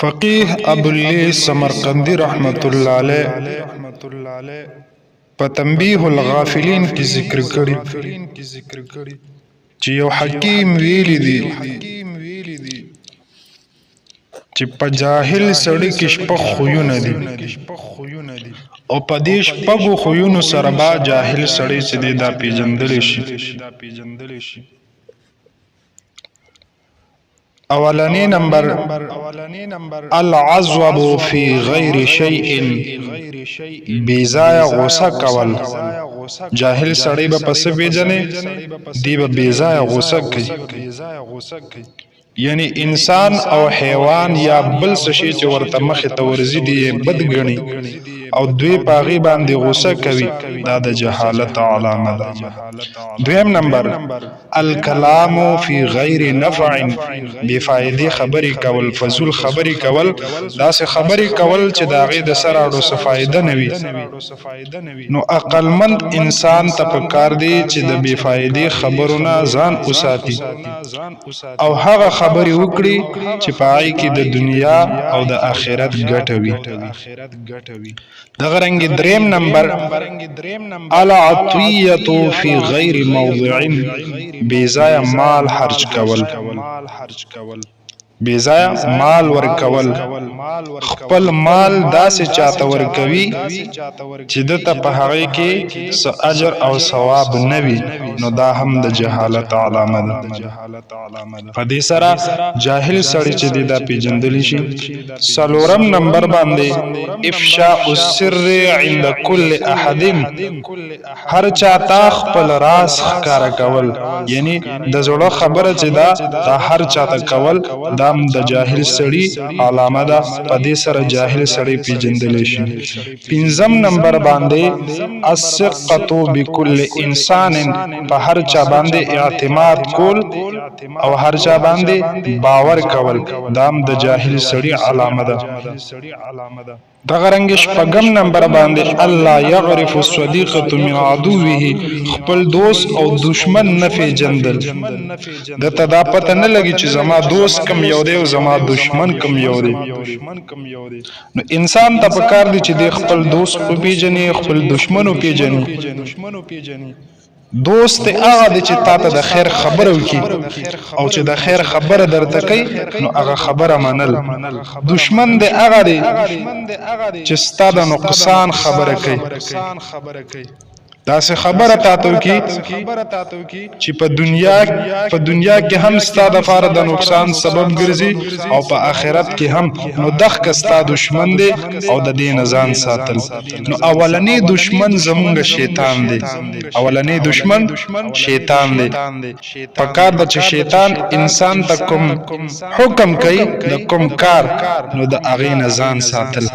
فقيه ابو الليث سمرقندی رحمت الله علیه په تنبیه الغافلین کې ذکر کړی چې یو حکیم ویلی دی چې په جاهل سړی کې شپږ خویونه دي او په دې شپږو خویونو سره به جاهل سړی چې دی دا پیژندلی شي. اولنی نمبر العزوب فی غیر شیء، بیزای غوسه کول. جاهل سړی به پس پیژنې دی به بیزای غوسه کوي، یعنی انسان او حیوان یا بل څه شی چې ورته مخې ته ورځي دی بد ګڼي او دوی په هغې باندې غوسه کوي، دا د جهالت علامه ده. دویم نمبر الکلام فی غیر نفع، بې فایدې خبرې کول، فضول خبرې کول، داسې خبرې کول چې د هغې د سر اړو څه فایده نه وي. نو عقلمند انسان ته پکار دی چې د بې فایدې خبرو نه ځان وساتي او هغه خبرې وکړي چې په هغې کې د دنیا او د آخرت ګټه وي. دغه رنګې دریم نمبر العطیة فی غیر موضع، بیځایه مال خرج کول. بیځایه مال ورکول، خپل مال داسې چاته ورکوي چې دته په هغې کې څه اجر او ثواب نه وي، نو دا هم د جهالت علامه ده. په دې سره جاهل سړی چې دی دا پیژندلی شي. څلورم نمبر باندې افشاء السر عند کل احد، هر چاته خپل راز ښکاره کول، یعنی د زړه خبره چې دا هر چاته کول دا د جاهل سړی علامه ده. په دې سره جاهل سړی پیژندلی شي. پنځم نمبر باندې الثقة بكل انسان، په هر چا باندې اعتماد کول او هر چا باندې باور کول، دا هم د جاهل سړی علامه ده. دغه رنګ شپږم نمبر باندې الله یعرف الصدیقة من عدوه، خپل دوست او دشمن نه پیژندل. دته دا پته نه لګي چې زما دوست کم یو دی او زما دشمن کم یو دی. نو انسان ته پکار دی چې د خپل دوست وپیژني، خپل دشمن وپیژني. دوست هغه دی چې تا ته د خیر خبره وکړي او چې د خیر خبره درته کوي نو هغه خبره منل. دشمن دی هغه دی چې ستا د نقصان خبره کوي، داسې خبره تاته وکړي چې په دنیا کې هم ستا دپاره د نقصان سبب ګرځي او په آخرت کې هم. نو دغه ستا دشمن دی او د دې نه ځان ساتل. نو اولنی دشمن زمونږ شیطان دی، اولنی دشمن شیطان دی. پکار ده چې شیطان انسان ته کوم حکم کوي د کوم کار، نو د هغې نه ځان ساتل.